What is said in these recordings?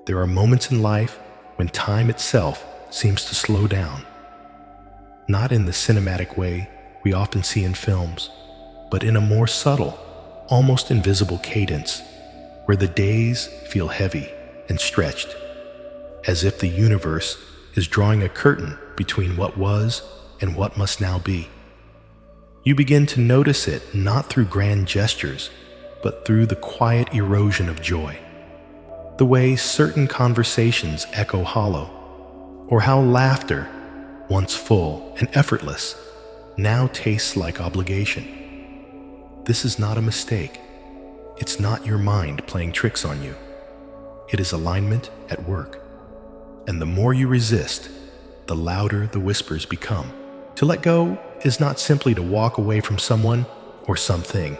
There are moments in life when time itself seems to slow down, not in the cinematic way we often see in films, but in a more subtle, almost invisible cadence, where the days feel heavy and stretched, as if the universe is drawing a curtain between what was and what must now be. You begin to notice it not through grand gestures, but through the quiet erosion of joy. The way certain conversations echo hollow, or how laughter, once full and effortless, now tastes like obligation. This is not a mistake. It's not your mind playing tricks on you. It is alignment at work. And the more you resist, the louder the whispers become. To let go is not simply to walk away from someone or something.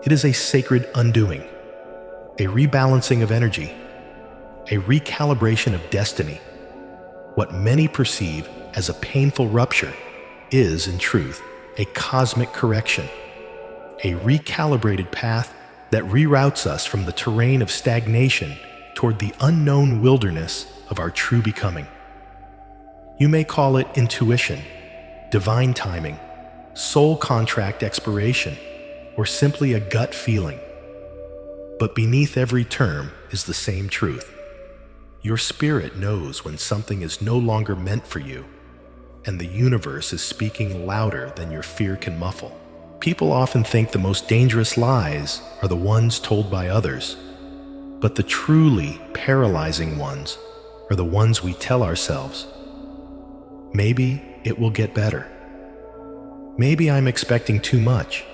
It is a sacred undoing, a rebalancing of energy, a recalibration of destiny. What many perceive as a painful rupture is, in truth, a cosmic correction, a recalibrated path that reroutes us from the terrain of stagnation toward the unknown wilderness of our true becoming. You may call it intuition, divine timing, soul contract expiration, or simply a gut feeling. But beneath every term is the same truth. Your spirit knows when something is no longer meant for you, and the universe is speaking louder than your fear can muffle. People often think the most dangerous lies are the ones told by others, but the truly paralyzing ones are the ones we tell ourselves. Maybe it will get better. Maybe I'm expecting too much.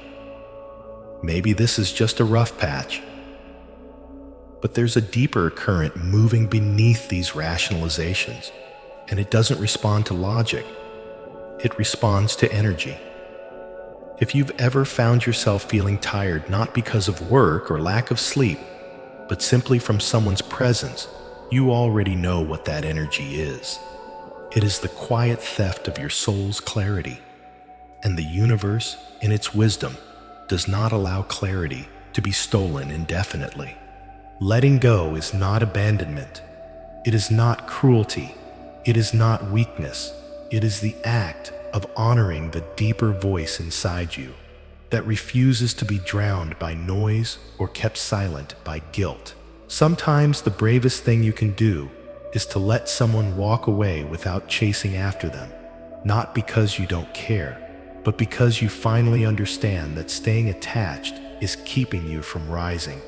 Maybe this is just a rough patch. But there's a deeper current moving beneath these rationalizations, and it doesn't respond to logic. It responds to energy. If you've ever found yourself feeling tired not because of work or lack of sleep, but simply from someone's presence, you already know what that energy is. It is the quiet theft of your soul's clarity, and the universe, in its wisdom, does not allow clarity to be stolen indefinitely. Letting go is not abandonment. It is not cruelty. It is not weakness. It is the act of honoring the deeper voice inside you that refuses to be drowned by noise or kept silent by guilt. Sometimes the bravest thing you can do is to let someone walk away without chasing after them, not because you don't care, but because you finally understand that staying attached is keeping you from rising.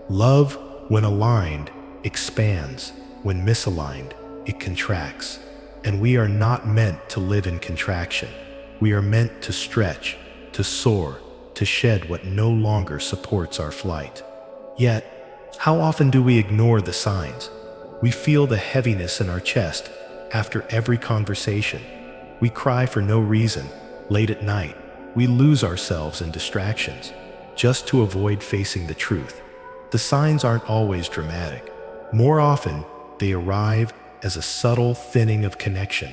Love, when aligned, expands. When misaligned, it contracts. And we are not meant to live in contraction. We are meant to stretch, to soar, to shed what no longer supports our flight. Yet, how often do we ignore the signs? We feel the heaviness in our chest after every conversation. We cry for no reason. Late at night, we lose ourselves in distractions just to avoid facing the truth. The signs aren't always dramatic. More often, they arrive as a subtle thinning of connection,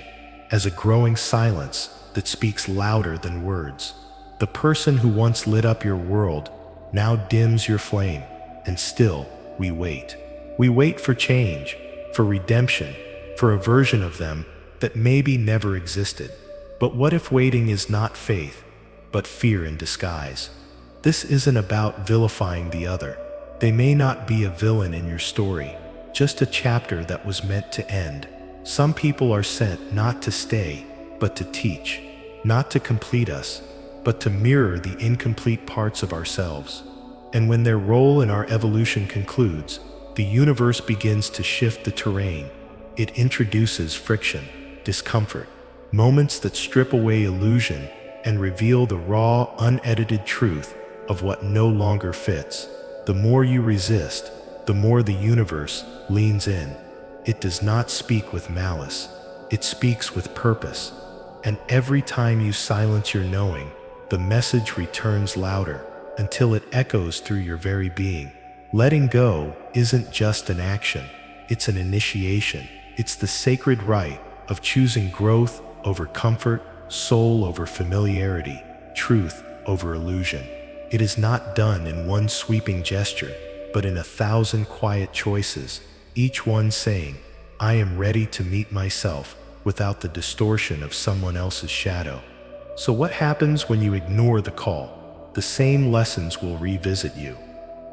as a growing silence that speaks louder than words. The person who once lit up your world now dims your flame, and still we wait. We wait for change, for redemption, for a version of them that maybe never existed. But what if waiting is not faith, but fear in disguise? This isn't about vilifying the other. They may not be a villain in your story, just a chapter that was meant to end. Some people are sent not to stay, but to teach, not to complete us, but to mirror the incomplete parts of ourselves. And when their role in our evolution concludes, the universe begins to shift the terrain. It introduces friction, discomfort, moments that strip away illusion and reveal the raw, unedited truth of what no longer fits. The more you resist, the more the universe leans in. It does not speak with malice. It speaks with purpose. And every time you silence your knowing, the message returns louder until it echoes through your very being. Letting go isn't just an action. It's an initiation. It's the sacred right of choosing growth over comfort, soul over familiarity, truth over illusion. It is not done in one sweeping gesture, but in 1,000 quiet choices, each one saying, "I am ready to meet myself," without the distortion of someone else's shadow. So what happens when you ignore the call? The same lessons will revisit you,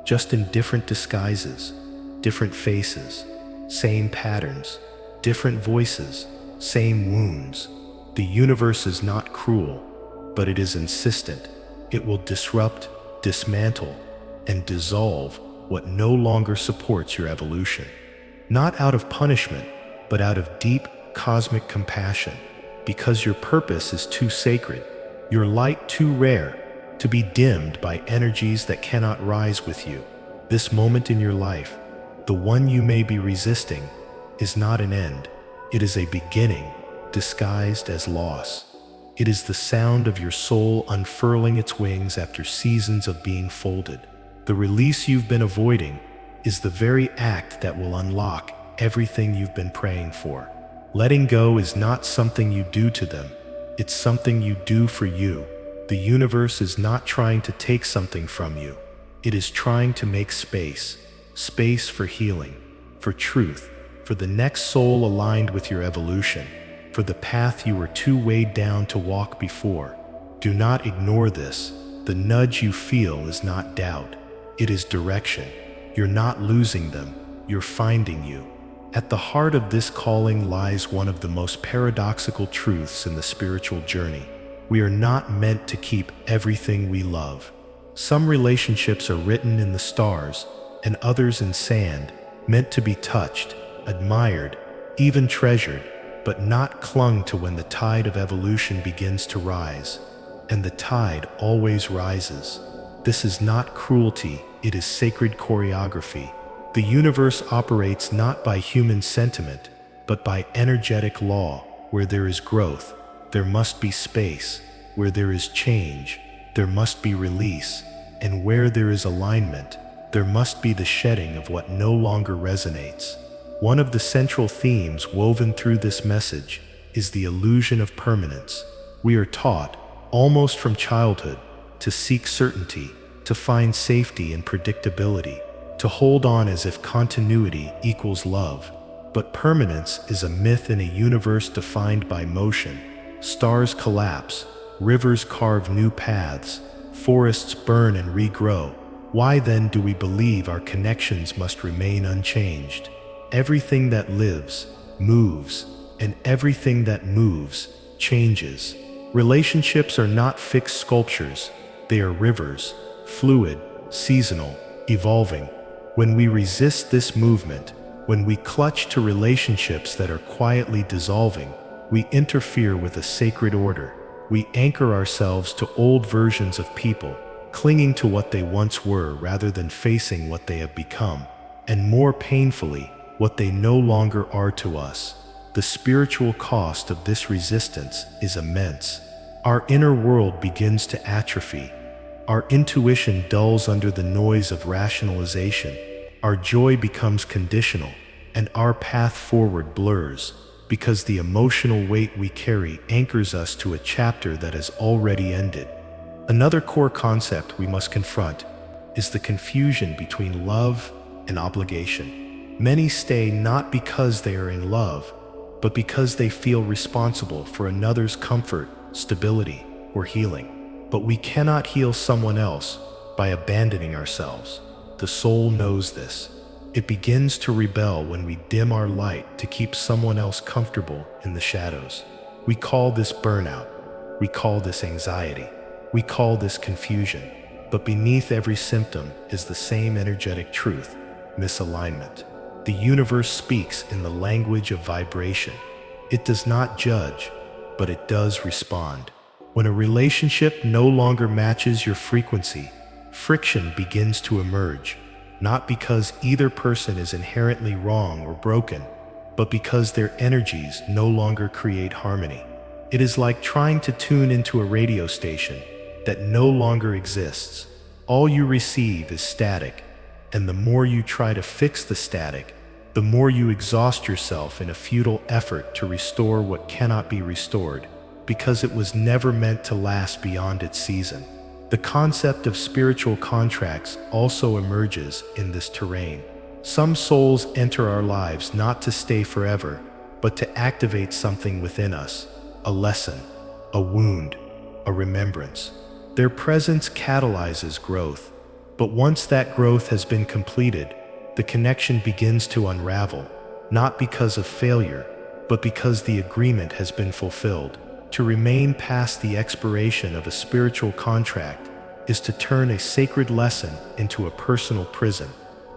just in different disguises, different faces, same patterns, different voices, same wounds. The universe is not cruel, but it is insistent. It will disrupt, dismantle, and dissolve what no longer supports your evolution. Not out of punishment, but out of deep cosmic compassion, because your purpose is too sacred, your light too rare, to be dimmed by energies that cannot rise with you. This moment in your life, the one you may be resisting, is not an end. It is a beginning, disguised as loss. It is the sound of your soul unfurling its wings after seasons of being folded. The release you've been avoiding is the very act that will unlock everything you've been praying for. Letting go is not something you do to them, it's something you do for you. The universe is not trying to take something from you. It is trying to make space for healing, for truth, for the next soul aligned with your evolution, for the path you were too weighed down to walk before. Do not ignore this. The nudge you feel is not doubt. It is direction. You're not losing them. You're finding you. At the heart of this calling lies one of the most paradoxical truths in the spiritual journey. We are not meant to keep everything we love. Some relationships are written in the stars, and others in sand, meant to be touched, admired, even treasured, but not clung to when the tide of evolution begins to rise. And the tide always rises. This is not cruelty, it is sacred choreography. The universe operates not by human sentiment, but by energetic law. Where there is growth, there must be space. Where there is change, there must be release. And where there is alignment, there must be the shedding of what no longer resonates. One of the central themes woven through this message is the illusion of permanence. We are taught, almost from childhood, to seek certainty, to find safety in predictability, to hold on as if continuity equals love. But permanence is a myth in a universe defined by motion. Stars collapse, rivers carve new paths, forests burn and regrow. Why then do we believe our connections must remain unchanged? Everything that lives, moves, and everything that moves, changes. Relationships are not fixed sculptures, they are rivers, fluid, seasonal, evolving. When we resist this movement, when we clutch to relationships that are quietly dissolving, we interfere with a sacred order. We anchor ourselves to old versions of people, clinging to what they once were rather than facing what they have become, and more painfully, what they no longer are to us. The spiritual cost of this resistance is immense. Our inner world begins to atrophy. Our intuition dulls under the noise of rationalization. Our joy becomes conditional, and our path forward blurs, because the emotional weight we carry anchors us to a chapter that has already ended. Another core concept we must confront is the confusion between love and obligation. Many stay not because they are in love, but because they feel responsible for another's comfort, stability, or healing. But we cannot heal someone else by abandoning ourselves. The soul knows this. It begins to rebel when we dim our light to keep someone else comfortable in the shadows. We call this burnout. We call this anxiety. We call this confusion. But beneath every symptom is the same energetic truth: misalignment. The universe speaks in the language of vibration. It does not judge, but it does respond. When a relationship no longer matches your frequency, friction begins to emerge, not because either person is inherently wrong or broken, but because their energies no longer create harmony. It is like trying to tune into a radio station that no longer exists. All you receive is static, and the more you try to fix the static, the more you exhaust yourself in a futile effort to restore what cannot be restored, because it was never meant to last beyond its season. The concept of spiritual contracts also emerges in this terrain. Some souls enter our lives not to stay forever, but to activate something within us, a lesson, a wound, a remembrance. Their presence catalyzes growth, but once that growth has been completed, the connection begins to unravel, not because of failure, but because the agreement has been fulfilled. To remain past the expiration of a spiritual contract is to turn a sacred lesson into a personal prison,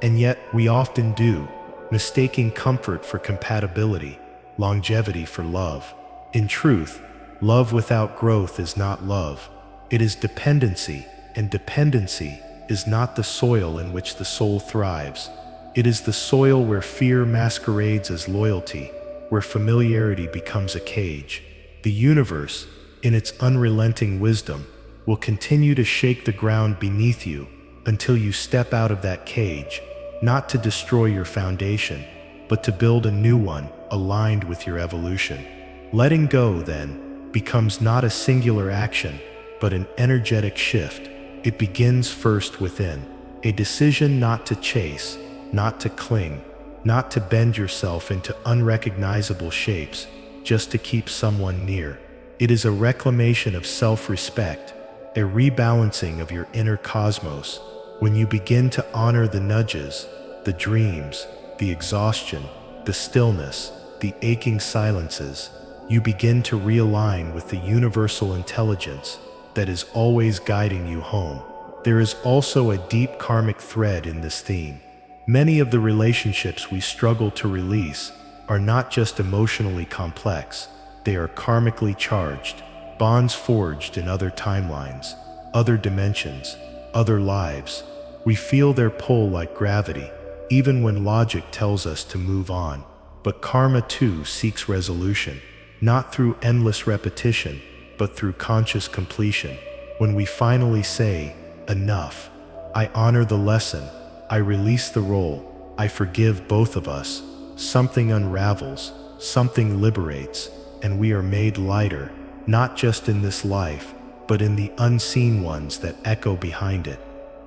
and yet we often do, mistaking comfort for compatibility, longevity for love. In truth, love without growth is not love. It is dependency, and dependency is not the soil in which the soul thrives. It is the soil where fear masquerades as loyalty, where familiarity becomes a cage. The universe, in its unrelenting wisdom, will continue to shake the ground beneath you until you step out of that cage, not to destroy your foundation, but to build a new one aligned with your evolution. Letting go, then, becomes not a singular action, but an energetic shift. It begins first within, a decision not to chase, not to cling, not to bend yourself into unrecognizable shapes just to keep someone near. It is a reclamation of self-respect, a rebalancing of your inner cosmos. When you begin to honor the nudges, the dreams, the exhaustion, the stillness, the aching silences, you begin to realign with the universal intelligence that is always guiding you home. There is also a deep karmic thread in this theme. Many of the relationships we struggle to release are not just emotionally complex, they are karmically charged, bonds forged in other timelines, other dimensions, other lives. We feel their pull like gravity, even when logic tells us to move on. But karma too seeks resolution, not through endless repetition, but through conscious completion. When we finally say, enough, I honor the lesson, I release the role, I forgive both of us, something unravels, something liberates, and we are made lighter, not just in this life, but in the unseen ones that echo behind it.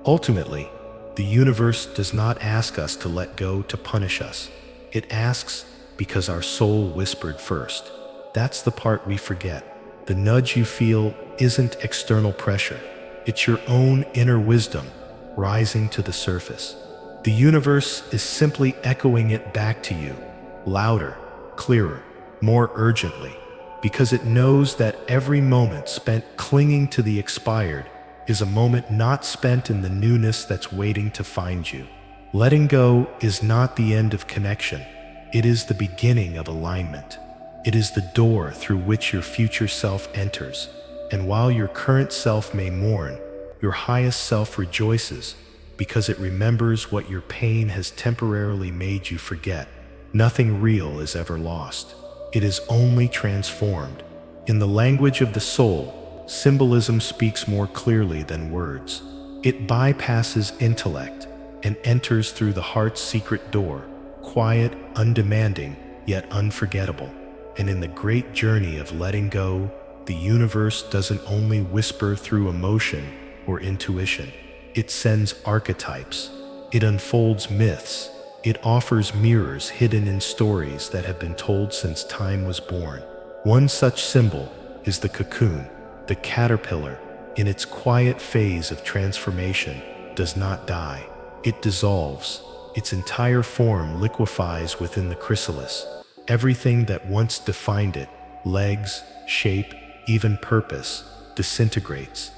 Ultimately, the universe does not ask us to let go to punish us. It asks because our soul whispered first. That's the part we forget. The nudge you feel isn't external pressure. It's your own inner wisdom rising to the surface. The universe is simply echoing it back to you, louder, clearer, more urgently, because it knows that every moment spent clinging to the expired is a moment not spent in the newness that's waiting to find you. Letting go is not the end of connection. It is the beginning of alignment. It is the door through which your future self enters. And while your current self may mourn, your highest self rejoices because it remembers what your pain has temporarily made you forget. Nothing real is ever lost. It is only transformed. In the language of the soul, symbolism speaks more clearly than words. It bypasses intellect and enters through the heart's secret door, quiet, undemanding, yet unforgettable. And in the great journey of letting go, the universe doesn't only whisper through emotion or intuition. It sends archetypes. It unfolds myths. It offers mirrors hidden in stories that have been told since time was born. One such symbol is the cocoon. The caterpillar, in its quiet phase of transformation, does not die. It dissolves. Its entire form liquefies within the chrysalis. Everything that once defined it, legs, shape, even purpose, disintegrates.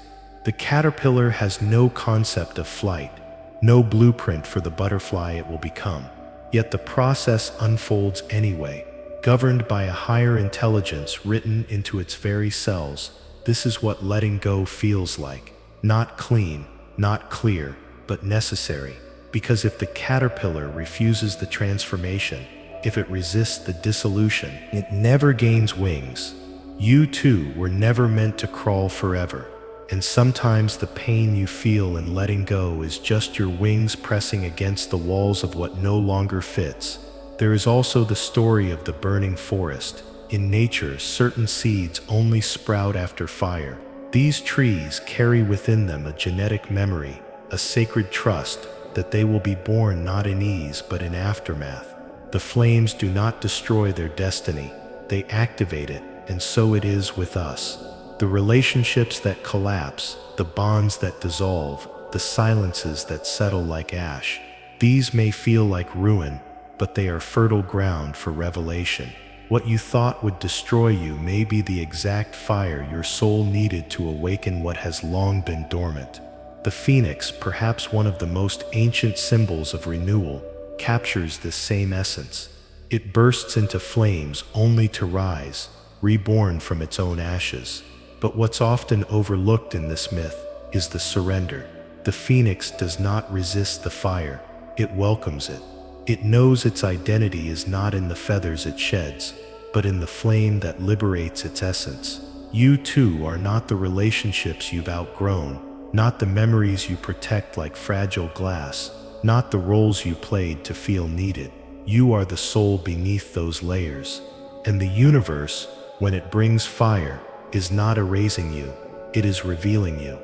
The caterpillar has no concept of flight, no blueprint for the butterfly it will become. Yet the process unfolds anyway, governed by a higher intelligence written into its very cells. This is what letting go feels like. Not clean, not clear, but necessary. Because if the caterpillar refuses the transformation, if it resists the dissolution, it never gains wings. You too were never meant to crawl forever. And sometimes the pain you feel in letting go is just your wings pressing against the walls of what no longer fits. There is also the story of the burning forest. In nature, certain seeds only sprout after fire. These trees carry within them a genetic memory, a sacred trust, that they will be born not in ease but in aftermath. The flames do not destroy their destiny, they activate it, and so it is with us. The relationships that collapse, the bonds that dissolve, the silences that settle like ash. These may feel like ruin, but they are fertile ground for revelation. What you thought would destroy you may be the exact fire your soul needed to awaken what has long been dormant. The phoenix, perhaps one of the most ancient symbols of renewal, captures this same essence. It bursts into flames only to rise, reborn from its own ashes. But what's often overlooked in this myth is the surrender. The phoenix does not resist the fire, it welcomes it. It knows its identity is not in the feathers it sheds, but in the flame that liberates its essence. You too are not the relationships you've outgrown, not the memories you protect like fragile glass, not the roles you played to feel needed. You are the soul beneath those layers. And the universe, when it brings fire, is not erasing you, it is revealing you.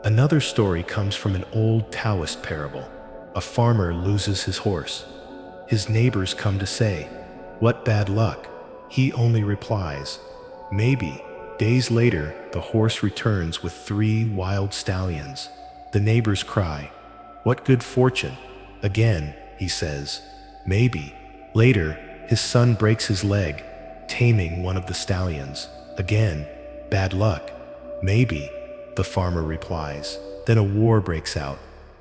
Another story comes from an old Taoist parable. A farmer loses his horse. His neighbors come to say, "What bad luck?" He only replies, "Maybe." Days later, the horse returns with 3 wild stallions. The neighbors cry, "What good fortune?" Again, he says, "Maybe." Later, his son breaks his leg, taming one of the stallions. Again, "Bad luck." "Maybe," the farmer replies. Then a war breaks out,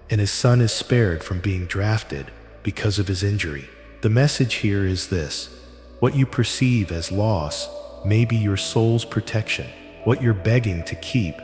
and his son is spared from being drafted because of his injury. The message here is this: what you perceive as loss may be your soul's protection. What you're begging to keep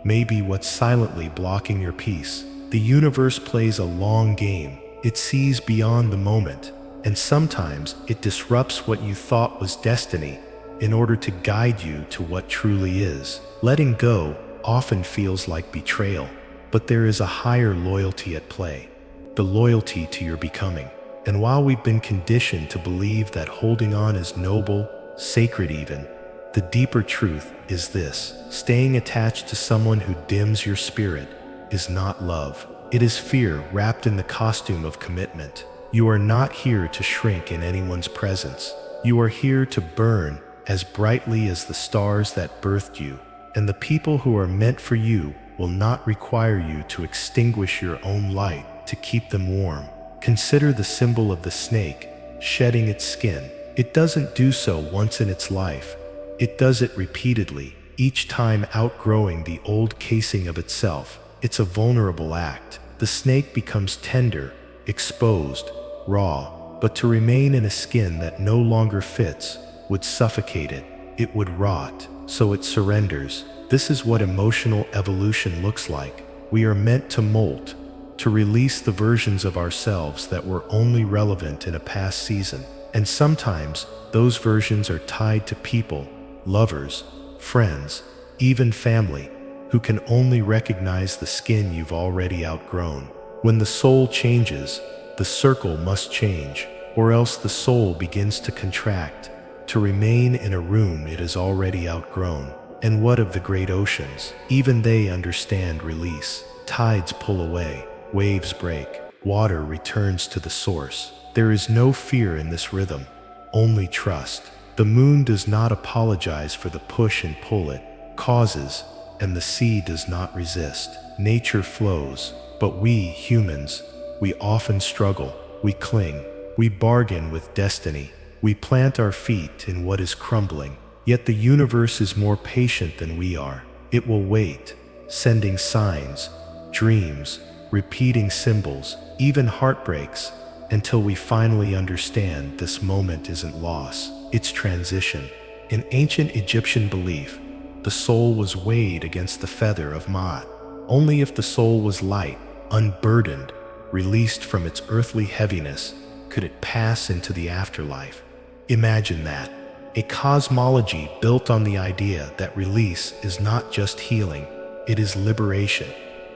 may be what's silently blocking your peace. The universe plays a long game. It sees beyond the moment, and sometimes it disrupts what you thought was destiny in order to guide you to what truly is. Letting go often feels like betrayal, but there is a higher loyalty at play, the loyalty to your becoming. And while we've been conditioned to believe that holding on is noble, sacred even, the deeper truth is this: staying attached to someone who dims your spirit is not love. It is fear wrapped in the costume of commitment. You are not here to shrink in anyone's presence. You are here to burn as brightly as the stars that birthed you. And the people who are meant for you will not require you to extinguish your own light to keep them warm. Consider the symbol of the snake shedding its skin. It doesn't do so once in its life. It does it repeatedly, each time outgrowing the old casing of itself. It's a vulnerable act. The snake becomes tender, exposed, raw, but to remain in a skin that no longer fits would suffocate it. It would rot, so it surrenders. This is what emotional evolution looks like. We are meant to molt, to release the versions of ourselves that were only relevant in a past season. And sometimes those versions are tied to people, lovers, friends, even family, who can only recognize the skin you've already outgrown. When the soul changes, the circle must change, or else the soul begins to contract, to remain in a room it has already outgrown. And what of the great oceans? Even they understand release. Tides pull away, waves break, water returns to the source. There is no fear in this rhythm, only trust. The moon does not apologize for the push and pull it causes, and the sea does not resist. Nature flows, but we, humans, we often struggle. We cling, we bargain with destiny, we plant our feet in what is crumbling. Yet the universe is more patient than we are. It will wait, sending signs, dreams, repeating symbols, even heartbreaks, until we finally understand this moment isn't loss, it's transition. In ancient Egyptian belief, the soul was weighed against the feather of Ma'at. Only if the soul was light, unburdened, released from its earthly heaviness, could it pass into the afterlife. Imagine that. A cosmology built on the idea that release is not just healing, it is liberation.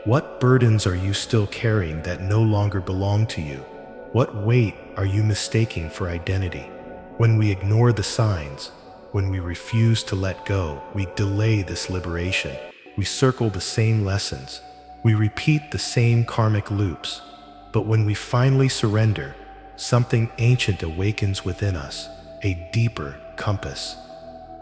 What burdens are you still carrying that no longer belong to you? What weight are you mistaking for identity? When we ignore the signs, when we refuse to let go, we delay this liberation. We circle the same lessons. We repeat the same karmic loops. But when we finally surrender, something ancient awakens within us, a deeper compass,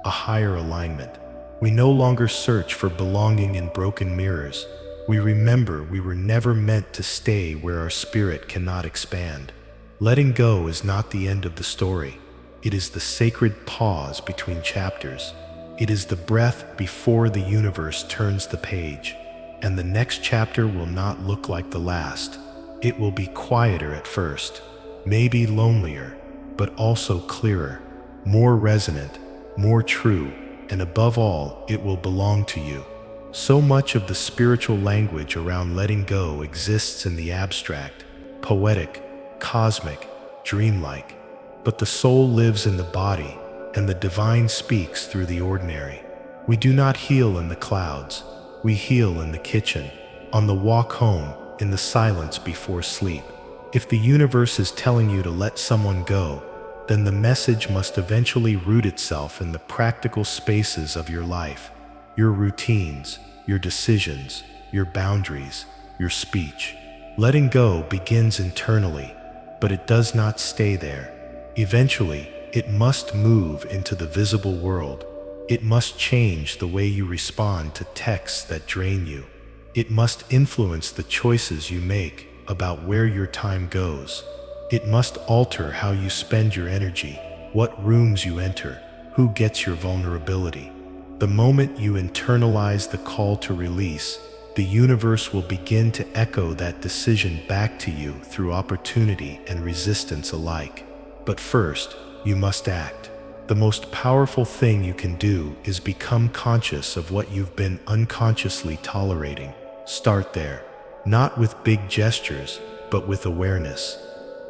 a higher alignment. We no longer search for belonging in broken mirrors. We remember we were never meant to stay where our spirit cannot expand. Letting go is not the end of the story. It is the sacred pause between chapters. It is the breath before the universe turns the page. And the next chapter will not look like the last. It will be quieter at first, maybe lonelier, but also clearer, more resonant, more true, and above all, it will belong to you. So much of the spiritual language around letting go exists in the abstract, poetic, cosmic, dreamlike. But the soul lives in the body, and the divine speaks through the ordinary. We do not heal in the clouds. We heal in the kitchen, on the walk home, in the silence before sleep. If the universe is telling you to let someone go, then the message must eventually root itself in the practical spaces of your life, your routines, your decisions, your boundaries, your speech. Letting go begins internally, but it does not stay there. Eventually, it must move into the visible world. It must change the way you respond to texts that drain you. It must influence the choices you make about where your time goes. It must alter how you spend your energy, what rooms you enter, who gets your vulnerability. The moment you internalize the call to release, the universe will begin to echo that decision back to you through opportunity and resistance alike. But first, you must act. The most powerful thing you can do is become conscious of what you've been unconsciously tolerating. Start there, not with big gestures, but with awareness.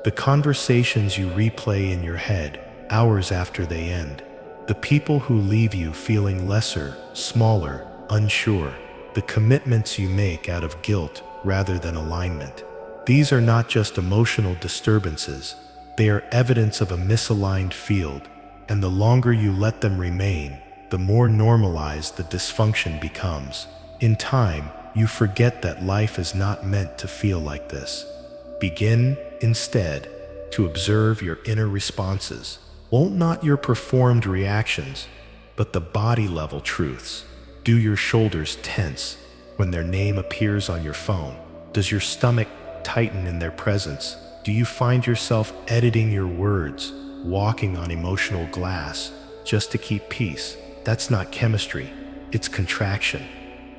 The conversations you replay in your head hours after they end. The people who leave you feeling lesser, smaller, unsure. The commitments you make out of guilt rather than alignment. These are not just emotional disturbances. They are evidence of a misaligned field, and the longer you let them remain, the more normalized the dysfunction becomes. In time, you forget that life is not meant to feel like this. Begin, instead, to observe your inner responses. Not your performed reactions, but the body-level truths. Do your shoulders tense when their name appears on your phone? Does your stomach tighten in their presence? Do you find yourself editing your words, walking on emotional glass, just to keep peace? That's not chemistry, it's contraction.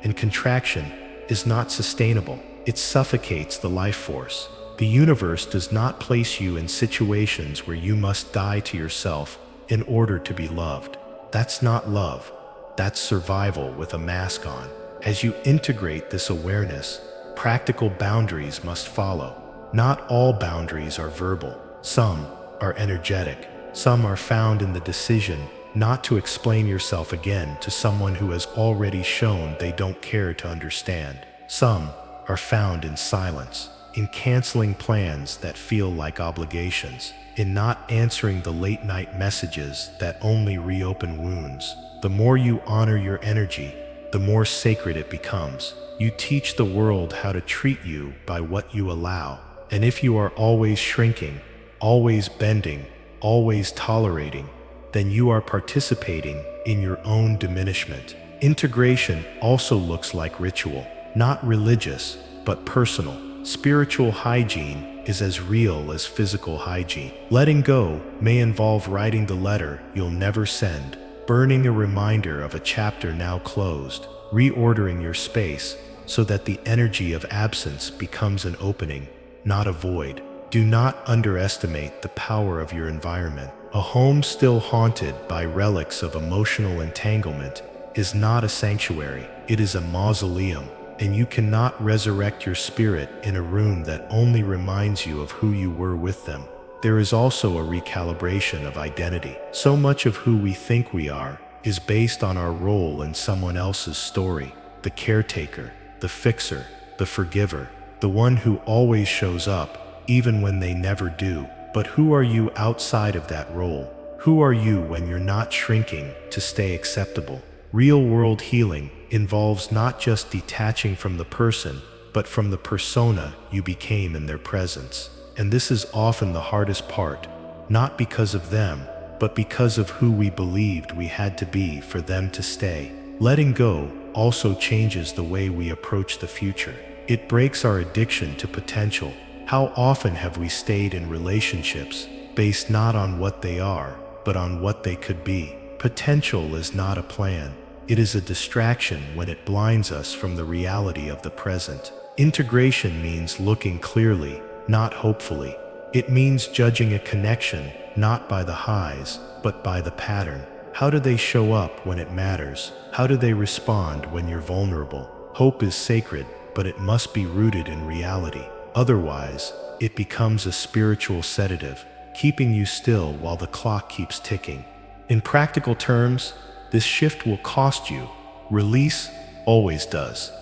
And contraction is not sustainable. It suffocates the life force. The universe does not place you in situations where you must die to yourself in order to be loved. That's not love. That's survival with a mask on. As you integrate this awareness, practical boundaries must follow. Not all boundaries are verbal. Some are energetic. Some are found in the decision not to explain yourself again to someone who has already shown they don't care to understand. Some are found in silence, in canceling plans that feel like obligations, in not answering the late-night messages that only reopen wounds. The more you honor your energy, the more sacred it becomes. You teach the world how to treat you by what you allow. And if you are always shrinking, always bending, always tolerating, then you are participating in your own diminishment. Integration also looks like ritual, not religious, but personal. Spiritual hygiene is as real as physical hygiene. Letting go may involve writing the letter you'll never send, burning a reminder of a chapter now closed, reordering your space so that the energy of absence becomes an opening, not a void. Do not underestimate the power of your environment. A home still haunted by relics of emotional entanglement is not a sanctuary, it is a mausoleum. And you cannot resurrect your spirit in a room that only reminds you of who you were with them. There is also a recalibration of identity. So much of who we think we are is based on our role in someone else's story. The caretaker, the fixer, the forgiver, the one who always shows up, even when they never do. But who are you outside of that role? Who are you when you're not shrinking to stay acceptable? Real-world healing involves not just detaching from the person, but from the persona you became in their presence. And this is often the hardest part, not because of them, but because of who we believed we had to be for them to stay. Letting go also changes the way we approach the future. It breaks our addiction to potential. How often have we stayed in relationships based not on what they are, but on what they could be? Potential is not a plan. It is a distraction when it blinds us from the reality of the present. Integration means looking clearly, not hopefully. It means judging a connection not by the highs, but by the pattern. How do they show up when it matters? How do they respond when you're vulnerable? Hope is sacred, but it must be rooted in reality. Otherwise, it becomes a spiritual sedative, keeping you still while the clock keeps ticking. In practical terms, this shift will cost you. Release always does.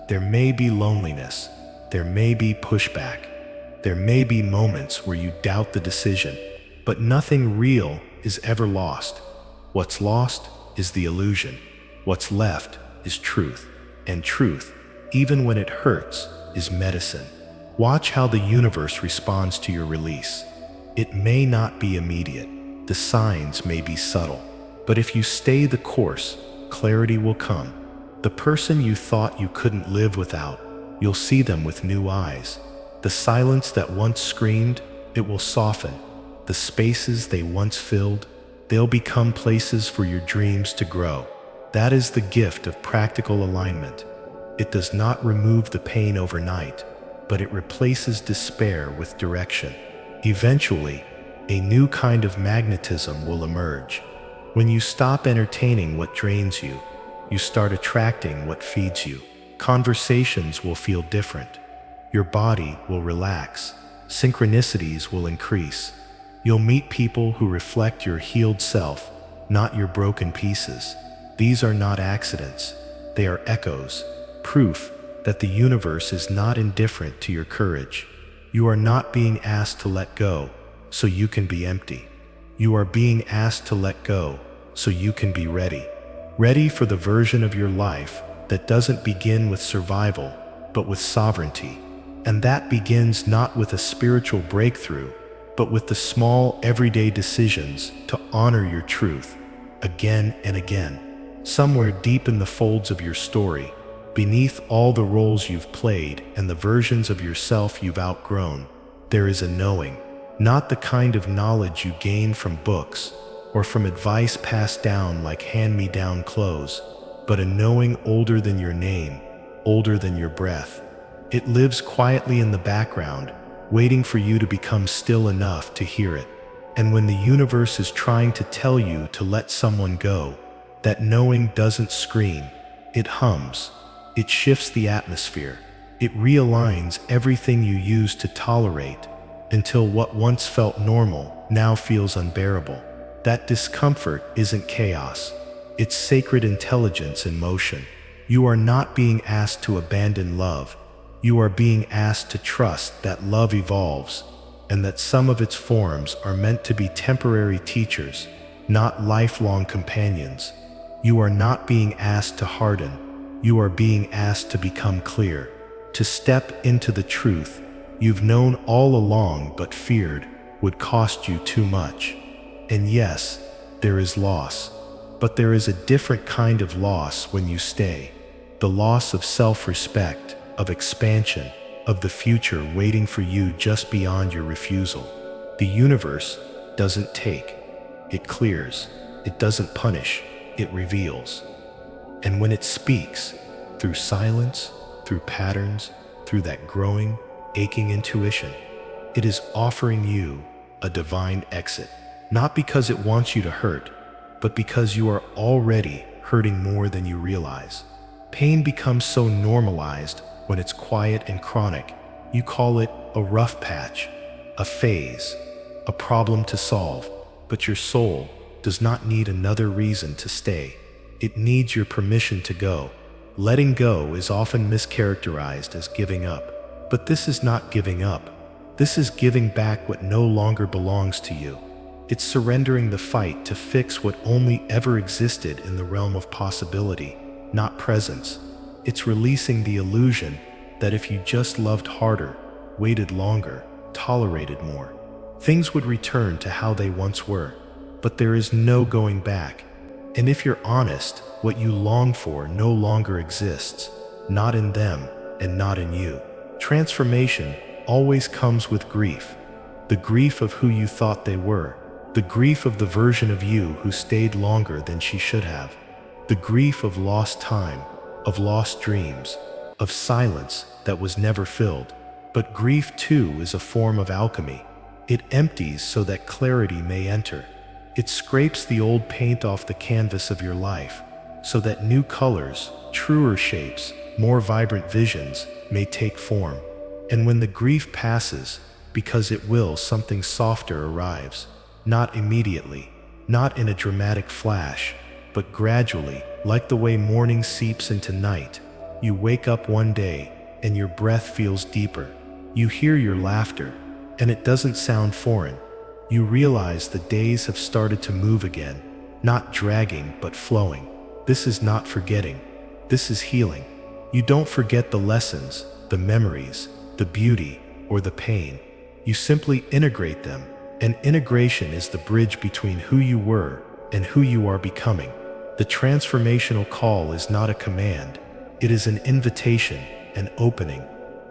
There may be loneliness. There may be pushback. There may be moments where you doubt the decision, but nothing real is ever lost. What's lost is the illusion. What's left is truth. And truth, even when it hurts, is medicine. Watch how the universe responds to your release. It may not be immediate. The signs may be subtle. But if you stay the course, clarity will come. The person you thought you couldn't live without, you'll see them with new eyes. The silence that once screamed, it will soften. The spaces they once filled, they'll become places for your dreams to grow. That is the gift of practical alignment. It does not remove the pain overnight, but it replaces despair with direction. Eventually, a new kind of magnetism will emerge. When you stop entertaining what drains you, you start attracting what feeds you. Conversations will feel different. Your body will relax. Synchronicities will increase. You'll meet people who reflect your healed self, not your broken pieces. These are not accidents. They are echoes, proof that the universe is not indifferent to your courage. You are not being asked to let go so you can be empty. You are being asked to let go so you can be ready. Ready for the version of your life that doesn't begin with survival, but with sovereignty. And that begins not with a spiritual breakthrough, but with the small, everyday decisions to honor your truth again and again. Somewhere deep in the folds of your story, beneath all the roles you've played and the versions of yourself you've outgrown, there is a knowing, not the kind of knowledge you gain from books or from advice passed down like hand-me-down clothes, but a knowing older than your name, older than your breath. It lives quietly in the background, waiting for you to become still enough to hear it. And when the universe is trying to tell you to let someone go, that knowing doesn't scream, it hums. It shifts the atmosphere. It realigns everything you used to tolerate until what once felt normal now feels unbearable. That discomfort isn't chaos. It's sacred intelligence in motion. You are not being asked to abandon love. You are being asked to trust that love evolves and that some of its forms are meant to be temporary teachers, not lifelong companions. You are not being asked to harden. You are being asked to become clear, to step into the truth you've known all along but feared would cost you too much. And yes, there is loss, but there is a different kind of loss when you stay. The loss of self-respect, of expansion, of the future waiting for you just beyond your refusal. The universe doesn't take, it clears. It doesn't punish, it reveals. And when it speaks, through silence, through patterns, through that growing, aching intuition, it is offering you a divine exit. Not because it wants you to hurt, but because you are already hurting more than you realize. Pain becomes so normalized when it's quiet and chronic. You call it a rough patch, a phase, a problem to solve. But your soul does not need another reason to stay. It needs your permission to go. Letting go is often mischaracterized as giving up. But this is not giving up. This is giving back what no longer belongs to you. It's surrendering the fight to fix what only ever existed in the realm of possibility, not presence. It's releasing the illusion that if you just loved harder, waited longer, tolerated more, things would return to how they once were. But there is no going back. And if you're honest, what you long for no longer exists, not in them and not in you. Transformation always comes with grief. The grief of who you thought they were, the grief of the version of you who stayed longer than she should have, the grief of lost time, of lost dreams, of silence that was never filled. But grief too is a form of alchemy. It empties so that clarity may enter. It scrapes the old paint off the canvas of your life, so that new colors, truer shapes, more vibrant visions may take form. And when the grief passes, because it will, something softer arrives. Not immediately, not in a dramatic flash, but gradually, like the way morning seeps into night. You wake up one day, and your breath feels deeper. You hear your laughter, and it doesn't sound foreign. You realize the days have started to move again, not dragging but flowing. This is not forgetting. This is healing. You don't forget the lessons, the memories, the beauty, or the pain. You simply integrate them, and integration is the bridge between who you were and who you are becoming. The transformational call is not a command. It is an invitation, an opening,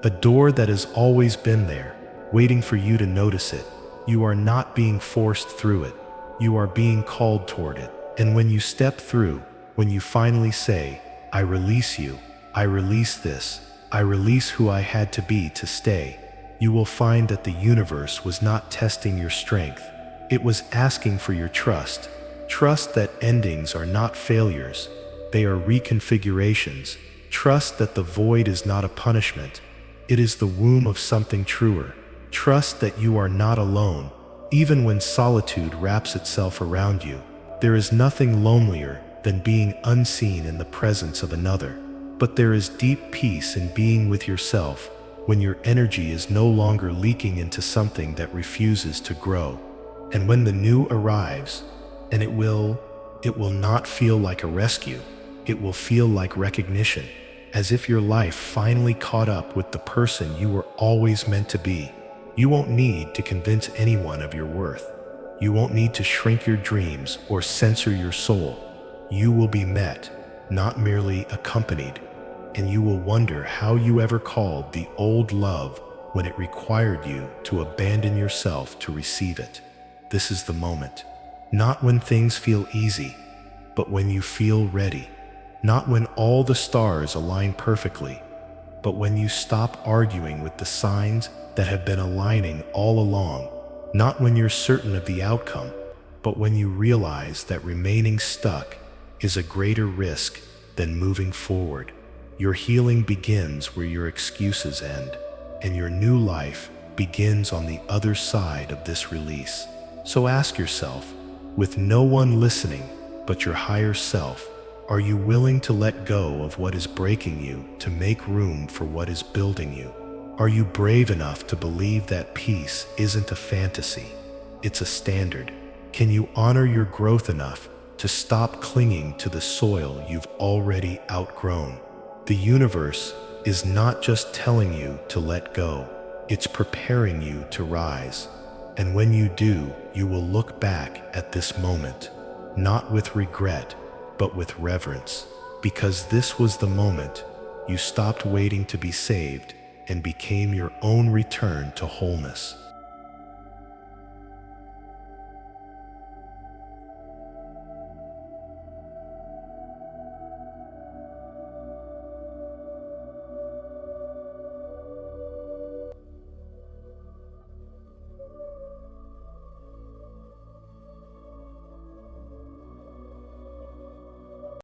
a door that has always been there, waiting for you to notice it. You are not being forced through it. You are being called toward it. And when you step through, when you finally say, I release you, I release this, I release who I had to be to stay, you will find that the universe was not testing your strength. It was asking for your trust. Trust that endings are not failures. They are reconfigurations. Trust that the void is not a punishment. It is the womb of something truer. Trust that you are not alone. Even when solitude wraps itself around you, there is nothing lonelier than being unseen in the presence of another. But there is deep peace in being with yourself when your energy is no longer leaking into something that refuses to grow. And when the new arrives, and it will not feel like a rescue. It will feel like recognition, as if your life finally caught up with the person you were always meant to be. You won't need to convince anyone of your worth. You won't need to shrink your dreams or censor your soul. You will be met, not merely accompanied, and you will wonder how you ever called the old love when it required you to abandon yourself to receive it. This is the moment. Not when things feel easy, but when you feel ready. Not when all the stars align perfectly, but when you stop arguing with the signs that have been aligning all along. Not when you're certain of the outcome, but when you realize that remaining stuck is a greater risk than moving forward. Your healing begins where your excuses end, and your new life begins on the other side of this release. So ask yourself, with no one listening but your higher self, are you willing to let go of what is breaking you to make room for what is building you? Are you brave enough to believe that peace isn't a fantasy, it's a standard? Can you honor your growth enough to stop clinging to the soil you've already outgrown? The universe is not just telling you to let go, it's preparing you to rise. And when you do, you will look back at this moment, not with regret, but with reverence, because this was the moment you stopped waiting to be saved and became your own return to wholeness.